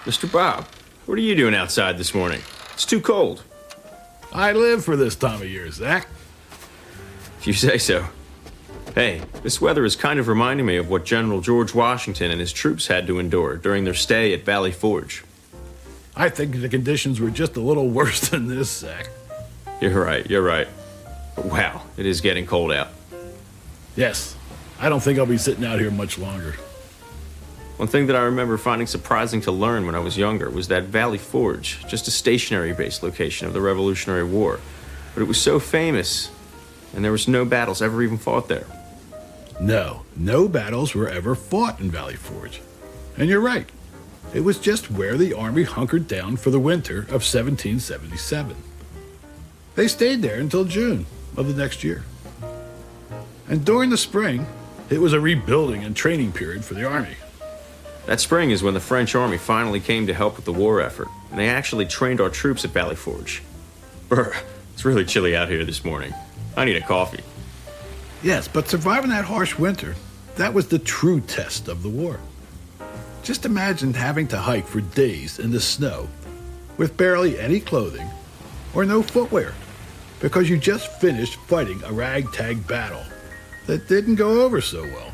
Mr. Bob, what are you doing outside this morning? It's too cold. I live for this time of year, Zach. If you say so. Hey, this weather is kind of reminding me of what General George Washington and his troops had to endure during their stay at Valley Forge. I think the conditions were just a little worse than this, Zach. You're right. But wow, it is getting cold out. Yes, I don't think I'll be sitting out here much longer. One thing that I remember finding surprising to learn when I was younger was that Valley Forge, just a stationary base location of the Revolutionary War, but it was so famous, and there was no battles ever even fought there. No battles were ever fought in Valley Forge. And you're right. It was just where the Army hunkered down for the winter of 1777. They stayed there until June of the next year. And during the spring, it was a rebuilding and training period for the Army. That spring is when the French Army finally came to help with the war effort, and they actually trained our troops at Valley Forge. Brr, it's really chilly out here this morning. I need a coffee. Yes, but surviving that harsh winter, that was the true test of the war. Just imagine having to hike for days in the snow with barely any clothing or no footwear because you just finished fighting a ragtag battle that didn't go over so well.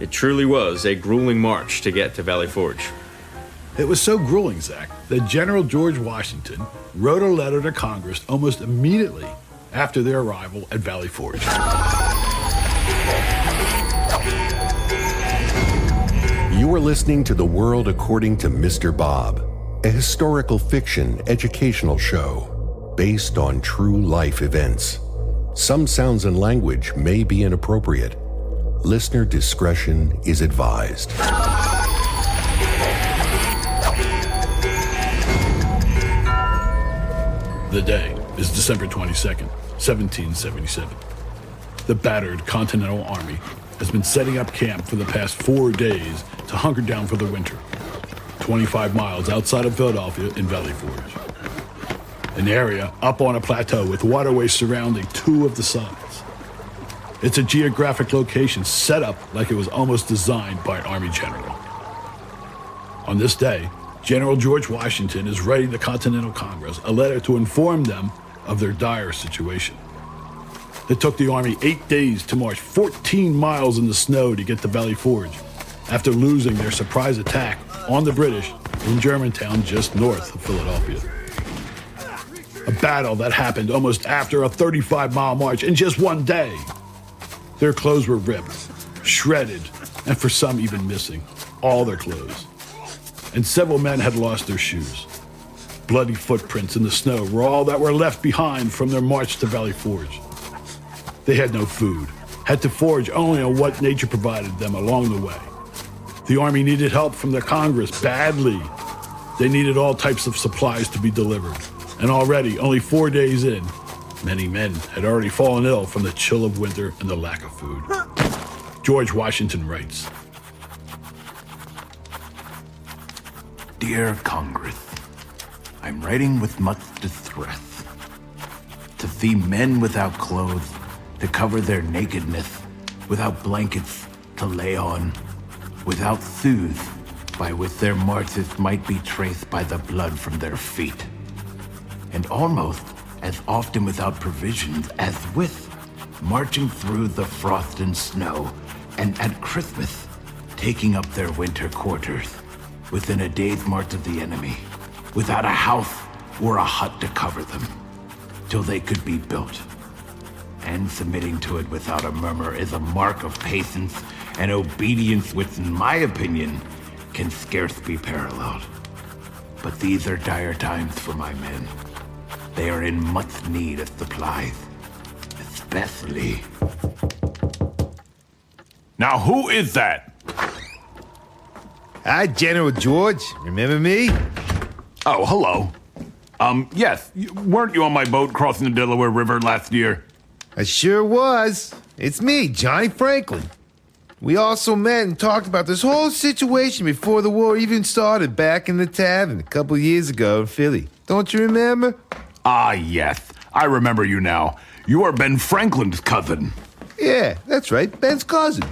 It truly was a grueling march to get to Valley Forge. It was so grueling, Zach, that General George Washington wrote a letter to Congress almost immediately after their arrival at Valley Forge. You are listening to The World According to Mr. Bob, a historical fiction educational show based on true life events. Some sounds and language may be inappropriate. Listener discretion is advised. The day is December 22nd, 1777. The battered Continental Army has been setting up camp for the past 4 days to hunker down for the winter, 25 miles outside of Philadelphia in Valley Forge, an area up on a plateau with waterways surrounding two of the sides. It's a geographic location set up like it was almost designed by an Army general. On this day, General George Washington is writing the Continental Congress a letter to inform them of their dire situation. It took the Army 8 days to march 14 miles in the snow to get to Valley Forge after losing their surprise attack on the British in Germantown just north of Philadelphia. A battle that happened almost after a 35-mile march in just 1 day. Their clothes were ripped, shredded, and for some even missing, all their clothes. And several men had lost their shoes. Bloody footprints in the snow were all that were left behind from their march to Valley Forge. They had no food, had to forage only on what nature provided them along the way. The Army needed help from the Congress badly. They needed all types of supplies to be delivered. And already, only 4 days in, many men had already fallen ill from the chill of winter and the lack of food. George Washington writes, Dear Congress, I'm writing with much distress to see men without clothes to cover their nakedness, without blankets to lay on, without shoes by which their marches might be traced by the blood from their feet, and almost as often without provisions as with marching through the frost and snow, and at Christmas taking up their winter quarters within a day's march of the enemy, without a house or a hut to cover them, till they could be built. And submitting to it without a murmur is a mark of patience and obedience which, in my opinion, can scarce be paralleled. But these are dire times for my men. They are in much need of supplies, especially... Now, who is that? Hi, General George. Remember me? Oh, hello. Yes, weren't you on my boat crossing the Delaware River last year? I sure was. It's me, Johnny Franklin. We also met and talked about this whole situation before the war even started back in the tavern a couple years ago in Philly. Don't you remember? Ah, yes. I remember you now. You are Ben Franklin's cousin. Yeah, that's right. Ben's cousin.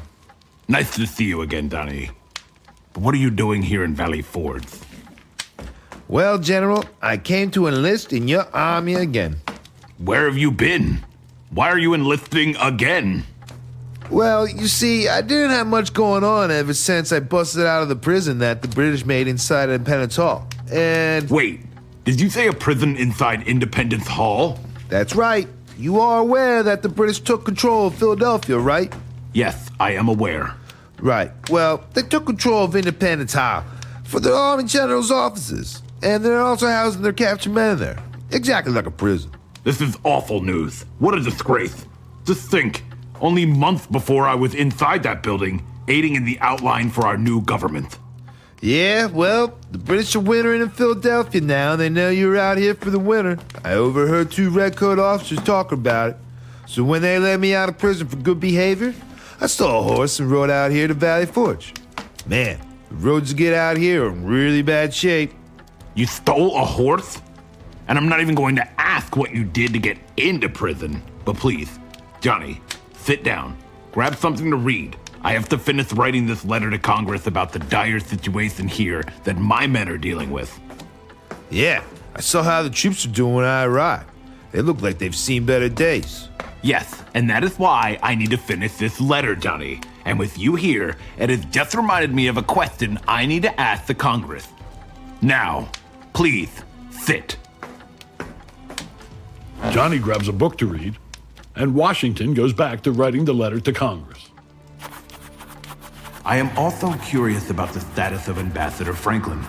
Nice to see you again, Donnie. But what are you doing here in Valley Forge? Well, General, I came to enlist in your army again. Where have you been? Why are you enlisting again? Well, you see, I didn't have much going on ever since I busted out of the prison that the British made inside Independence Hall. And... Wait, did you say a prison inside Independence Hall? That's right. You are aware that the British took control of Philadelphia, right? Yes, I am aware. Right. Well, they took control of Independence Hall for the Army General's offices. And they're also housing their captured men there. Exactly like a prison. This is awful news. What a disgrace. Just think, only months before I was inside that building, aiding in the outline for our new government. Yeah, well, the British are wintering in Philadelphia now, and they know you're out here for the winter. I overheard 2 redcoat officers talk about it. So when they let me out of prison for good behavior, I stole a horse and rode out here to Valley Forge. Man, the roads to get out here are in really bad shape. You stole a horse? And I'm not even going to ask what you did to get into prison. But please, Johnny, sit down. Grab something to read. I have to finish writing this letter to Congress about the dire situation here that my men are dealing with. Yeah, I saw how the troops are doing when I arrived. They look like they've seen better days. Yes, and that is why I need to finish this letter, Johnny. And with you here, it has just reminded me of a question I need to ask the Congress. Now, please, sit. Johnny grabs a book to read, and Washington goes back to writing the letter to Congress. I am also curious about the status of Ambassador Franklin.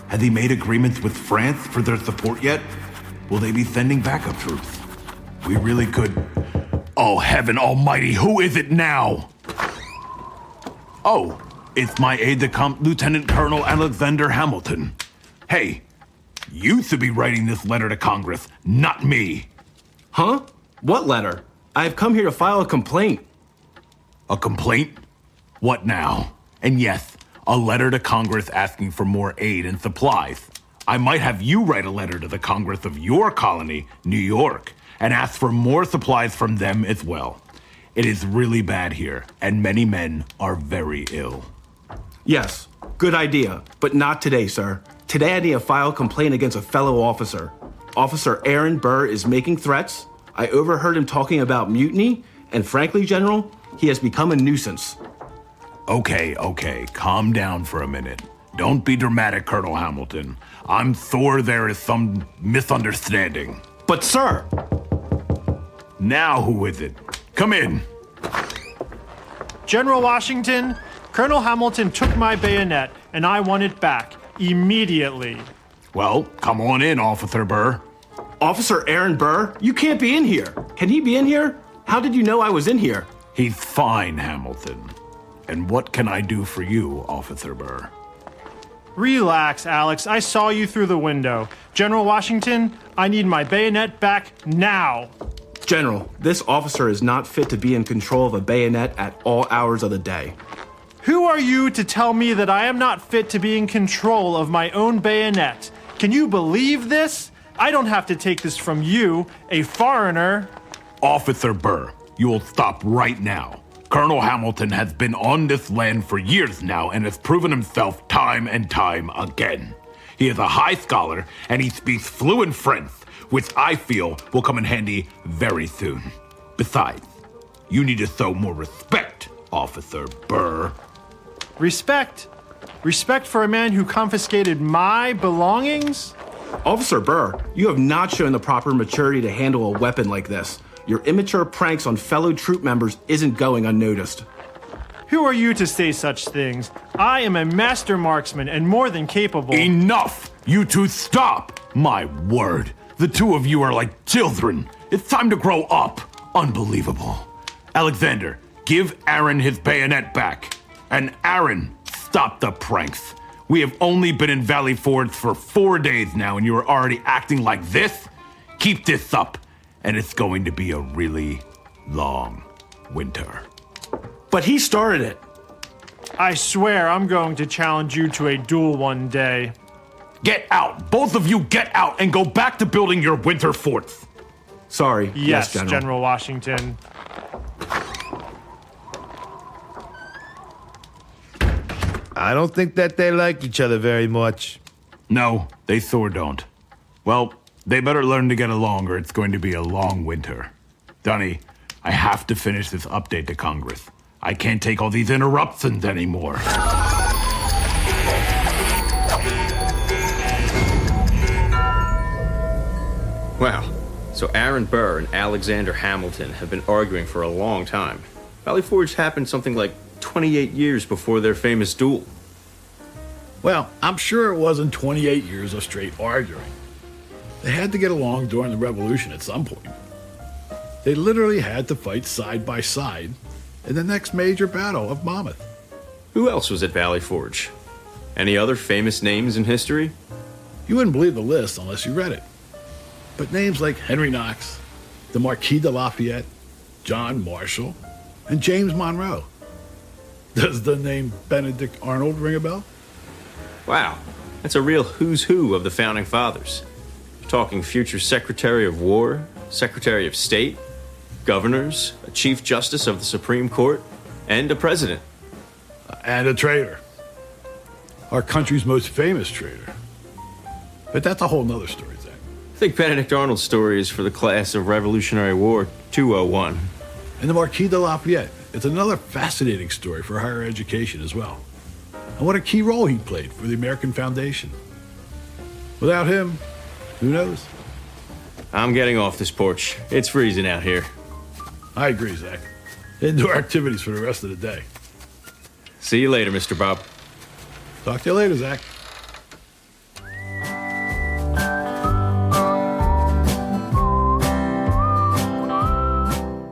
Has he made agreements with France for their support yet? Will they be sending backup troops? We really could... Oh, heaven almighty, who is it now? Oh, it's my aide-de-camp, Lieutenant Colonel Alexander Hamilton. Hey, you should be writing this letter to Congress, not me. Huh? What letter? I have come here to file a complaint. A complaint? What now? And yes, a letter to Congress asking for more aid and supplies. I might have you write a letter to the Congress of your colony, New York, and ask for more supplies from them as well. It is really bad here, and many men are very ill. Yes, good idea, but not today, sir. Today I need to file a complaint against a fellow officer. Officer Aaron Burr is making threats. I overheard him talking about mutiny, and frankly, General, he has become a nuisance. Okay, calm down for a minute. Don't be dramatic, Colonel Hamilton. I'm sure there is some misunderstanding. But sir! Now who is it? Come in. General Washington, Colonel Hamilton took my bayonet, and I want it back immediately. Well, come on in, Officer Burr. Officer Aaron Burr? You can't be in here. Can he be in here? How did you know I was in here? He's fine, Hamilton. And what can I do for you, Officer Burr? Relax, Alex. I saw you through the window. General Washington, I need my bayonet back now. General, this officer is not fit to be in control of a bayonet at all hours of the day. Who are you to tell me that I am not fit to be in control of my own bayonet? Can you believe this? I don't have to take this from you, a foreigner. Officer Burr, you will stop right now. Colonel Hamilton has been on this land for years now and has proven himself time and time again. He is a high scholar and he speaks fluent French, which I feel will come in handy very soon. Besides, you need to show more respect, Officer Burr. Respect? Respect for a man who confiscated my belongings? Officer Burr, you have not shown the proper maturity to handle a weapon like this. Your immature pranks on fellow troop members isn't going unnoticed. Who are you to say such things? I am a master marksman and more than capable. Enough! You two stop! My word, the two of you are like children. It's time to grow up. Unbelievable. Alexander, give Aaron his bayonet back. And Aaron, stop the pranks. We have only been in Valley Forge for 4 days now and you are already acting like this? Keep this up, and it's going to be a really long winter. But he started it. I swear I'm going to challenge you to a duel one day. Get out! Both of you get out and go back to building your winter forts. Sorry. Yes, General Washington. I don't think that they like each other very much. No, they sure don't. Well, they better learn to get along or it's going to be a long winter. Dunny, I have to finish this update to Congress. I can't take all these interruptions anymore. Wow. So Aaron Burr and Alexander Hamilton have been arguing for a long time. Valley Forge happened something like 28 years before their famous duel. Well, I'm sure it wasn't 28 years of straight arguing. They had to get along during the Revolution at some point. They literally had to fight side by side in the next major battle of Monmouth. Who else was at Valley Forge? Any other famous names in history? You wouldn't believe the list unless you read it. But names like Henry Knox, the Marquis de Lafayette, John Marshall, and James Monroe. Does the name Benedict Arnold ring a bell? Wow, that's a real who's who of the Founding Fathers. We're talking future Secretary of War, Secretary of State, governors, a Chief Justice of the Supreme Court, and a president. And a traitor. Our country's most famous traitor. But that's a whole nother story, Zach. I think Benedict Arnold's story is for the class of Revolutionary War 201. And the Marquis de Lafayette, it's another fascinating story for higher education as well. And what a key role he played for the American Foundation. Without him, who knows? I'm getting off this porch. It's freezing out here. I agree, Zach. Indoor activities for the rest of the day. See you later, Mr. Bob. Talk to you later, Zach.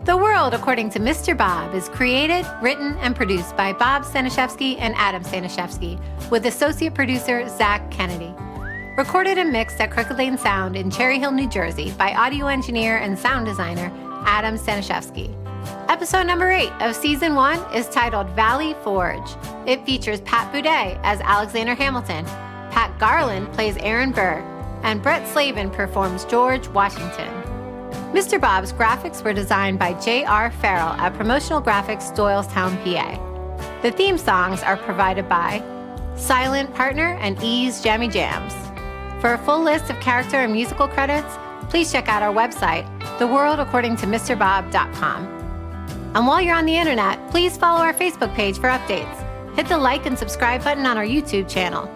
The World According to Mr. Bob is created, written, and produced by Bob Staniszewski and Adam Staniszewski, with associate producer Zach Kennedy. Recorded and mixed at Crooked Lane Sound in Cherry Hill, New Jersey by audio engineer and sound designer Adam Staniszewski. Episode number 8 of Season 1 is titled Valley Forge. It features Pat Boudet as Alexander Hamilton, Pat Garland plays Aaron Burr, and Brett Slavin performs George Washington. Mr. Bob's graphics were designed by J.R. Farrell at Promotional Graphics, Doylestown, PA. The theme songs are provided by Silent Partner and Ease Jammy Jams. For a full list of character and musical credits, please check out our website, theworldaccordingtomrbob.com. And while you're on the internet, please follow our Facebook page for updates. Hit the like and subscribe button on our YouTube channel.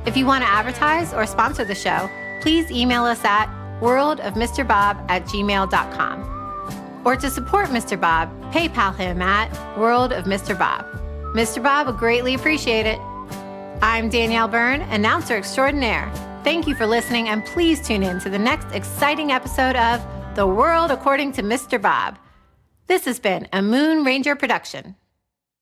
If you want to advertise or sponsor the show, please email us at worldofmrbob@gmail.com. Or to support Mr. Bob, PayPal him at worldofmrbob. Mr. Bob would greatly appreciate it. I'm Danielle Byrne, announcer extraordinaire. Thank you for listening, and please tune in to the next exciting episode of The World According to Mr. Bob. This has been a Moon Ranger production.